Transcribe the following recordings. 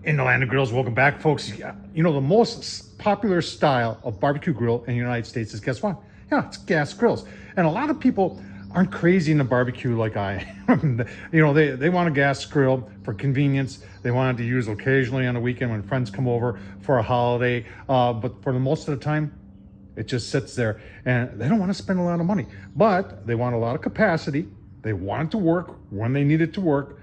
In the land of grills, welcome back, folks. You know, the most popular style of barbecue grill in the United States is, guess what? Yeah, it's gas grills. And a lot of people aren't crazy in the barbecue like I am. You know, they want a gas grill for convenience. They want it to use occasionally on the weekend when friends come over for a holiday. But for the most of the time, it just sits there and they don't want to spend a lot of money, but they want a lot of capacity. They want it to work when they need it to work.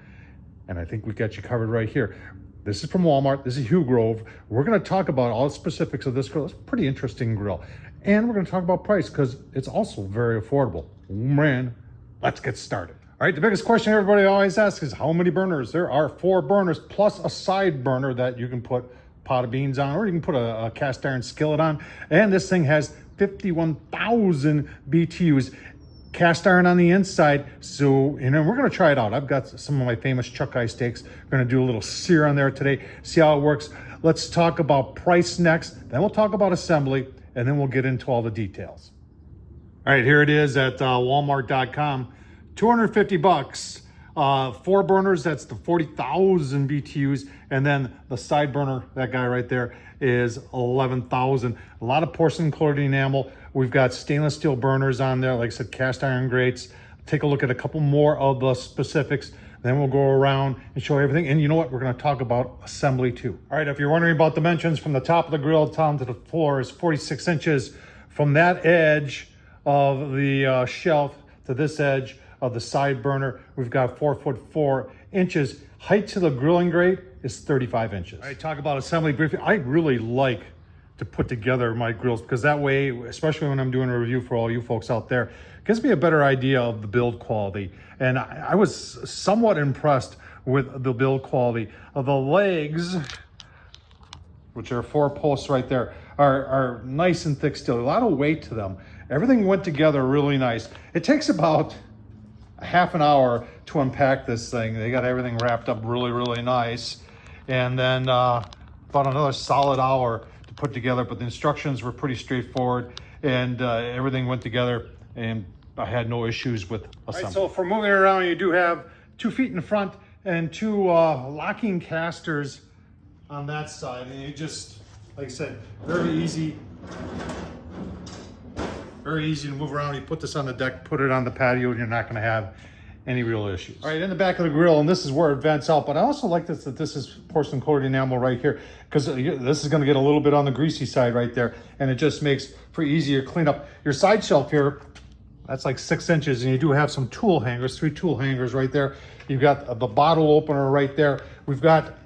And I think we got you covered right here. This is from Walmart. This is HUGROVE. We're going to talk about all the specifics of this grill. It's a pretty interesting grill. And we're going to talk about price because it's also very affordable. Man, let's get started. All right, the biggest question everybody always asks is how many burners? There are 4 burners plus a side burner that you can put pot of beans on, or you can put a cast iron skillet on. And this thing has 51,000 BTUs. Cast iron on the inside, so you know we're going to try it out. I've got some of my famous chuck eye steaks. We're going to do a little sear on there today, see how it works. Let's talk about price next, then we'll talk about assembly, and then we'll get into all the details. All right, here it is at Walmart.com. 250 bucks. 4 burners, that's the 40,000 BTUs, and then the side burner, that guy right there, is 11,000. A lot of porcelain colored enamel. We've got stainless steel burners on there, like I said, cast iron grates. Take a look at a couple more of the specifics, then we'll go around and show everything. And you know what? We're going to talk about assembly too. All right, if you're wondering about dimensions, from the top of the grill down to the floor is 46 inches. From that edge of the shelf to this edge of the side burner, we've got 4'4" Height to the grilling grate is 35 inches. All right, talk about assembly briefly. I really like to put together my grills because that way, especially when I'm doing a review for all you folks out there, it gives me a better idea of the build quality. And I was somewhat impressed with the build quality of the legs, which are 4 posts right there, are nice and thick steel. A lot of weight to them. Everything went together really nice. It takes about a half an hour to unpack this thing. They got everything wrapped up really nice, and then about another solid hour to put together. But the instructions were pretty straightforward, and everything went together, and I had no issues with assembly. All right, so for moving around, you do have 2 feet in front and 2 locking casters on that side, and you just, like I said, very easy to move around. You put this on the deck, put it on the patio, and you're not going to have any real issues. All right, in the back of the grill, and this is where it vents out, but I also like this, that this is porcelain colored enamel right here, because this is going to get a little bit on the greasy side right there, and it just makes for easier cleanup. Your side shelf here, that's like 6 inches, and you do have some tool hangers, 3 tool hangers right there. You've got the bottle opener right there. We've got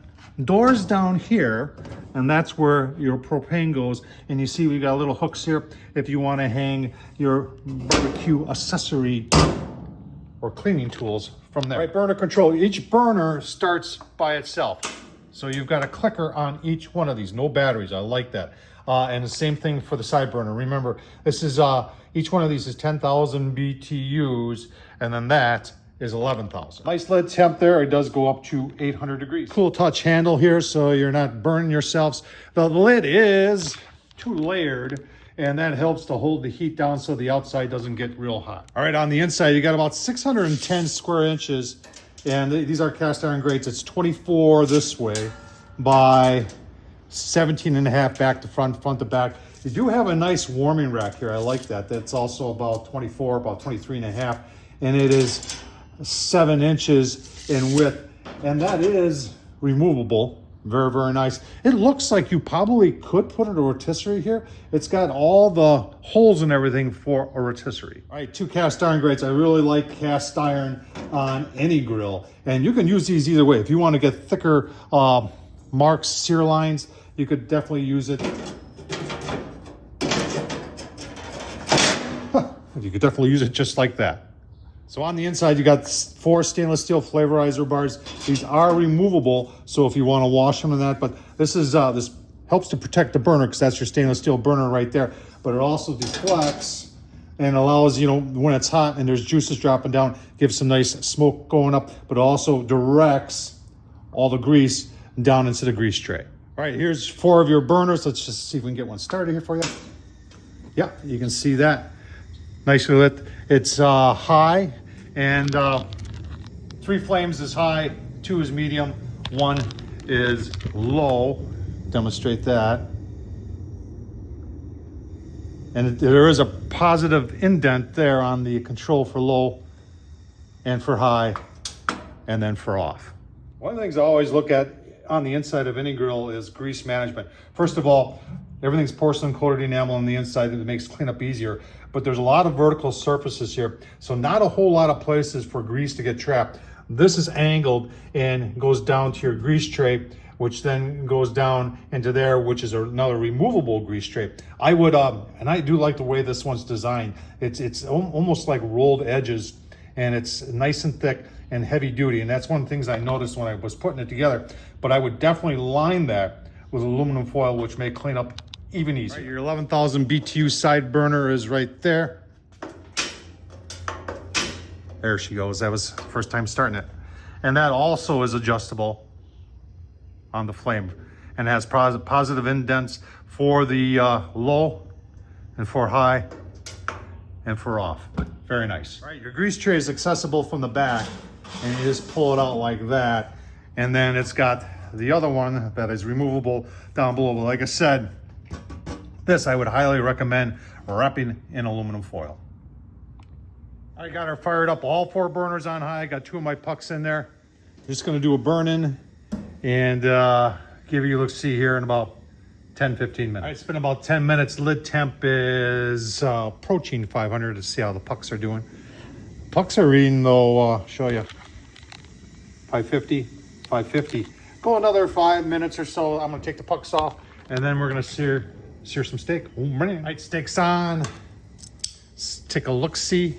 doors down here, and that's where your propane goes. And you see we got little hooks here if you want to hang your barbecue accessory or cleaning tools from there. Right, burner control. Each burner starts by itself. So you've got a clicker on each one of these. No batteries. I like that. And the same thing for the side burner. Remember, this is each one of these is 10,000 BTUs, and then that is 11,000. Nice lead temp there. It does go up to 800 degrees. Cool touch handle here, so you're not burning yourselves. The lid is 2-layered, and that helps to hold the heat down so the outside doesn't get real hot. All right, on the inside, you got about 610 square inches, and these are cast iron grates. It's 24 this way by 17.5 back to front, front to back. You do have a nice warming rack here. I like that. That's also about 24, about 23.5, and it is 7 inches in width, and that is removable. Very nice. It looks like you probably could put a rotisserie here. It's got all the holes and everything for a rotisserie. All right, 2 cast iron grates. I really like cast iron on any grill, and you can use these either way. If you want to get thicker marks, sear lines, you could definitely use it. You could definitely use it just like that. So on the inside, you got 4 stainless steel flavorizer bars. These are removable, so if you want to wash them and that, but this is this helps to protect the burner because that's your stainless steel burner right there. But it also deflects and allows, you know, when it's hot and there's juices dropping down, gives some nice smoke going up, but also directs all the grease down into the grease tray. All right, here's 4 of your burners. Let's just see if we can get one started here for you. Yeah, you can see that. Nicely lit. It's high, and 3 flames is high, 2 is medium, 1 is low. Demonstrate that. And there is a positive indent there on the control for low and for high and then for off. One of the things I always look at on the inside of any grill is grease management. First of all, everything's porcelain coated enamel on the inside that makes cleanup easier, but there's a lot of vertical surfaces here, so not a whole lot of places for grease to get trapped. This is angled and goes down to your grease tray, which then goes down into there, which is another removable grease tray. I would, and I do like the way this one's designed. It's almost like rolled edges, and it's nice and thick and heavy duty, and that's one of the things I noticed when I was putting it together. But I would definitely line that with aluminum foil, which may clean up even easier. Right, your 11,000 BTU side burner is right there. There she goes. That was the first time starting it. And that also is adjustable on the flame and has positive indents for the low and for high and for off. Very nice. All right, your grease tray is accessible from the back, and you just pull it out like that. And then it's got the other one that is removable down below. But like I said, this I would highly recommend wrapping in aluminum foil. I got her fired up, all 4 burners on high. I got 2 of my pucks in there. Just gonna do a burn-in and give you a look-see here in about 10-15 minutes. All right, it's been about 10 minutes. Lid temp is approaching 500 to see how the pucks are doing. Pucks are reading though, show you, 550, 550. Go another 5 minutes or so. I'm gonna take the pucks off and then we're gonna sear some steak. Oh, man. All right, steak's on. Let's take a look-see.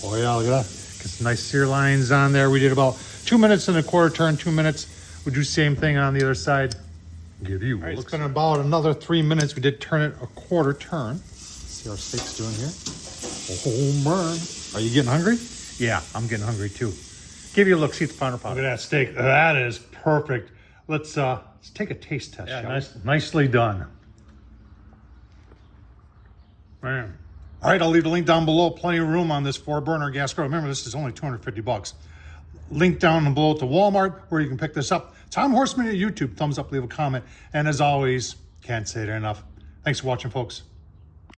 Oh yeah, look at that. Get some nice sear lines on there. We did about 2 minutes and a quarter turn, 2 minutes. We'll do the same thing on the other side. Give you. All right, it's been about another 3 minutes. We did turn it a quarter turn. Let's see how our steak's doing here. Oh man. Are you getting hungry? Yeah, I'm getting hungry too. Give you a look, see the final product. Look at that steak. That is perfect. Let's take a taste test. Yeah, nicely done. Man. All right, I'll leave the link down below. Plenty of room on this 4-burner gas grill. Remember, this is only 250 bucks. Link down below to Walmart where you can pick this up. Tom Horsman at YouTube. Thumbs up, leave a comment. And as always, can't say it enough. Thanks for watching, folks.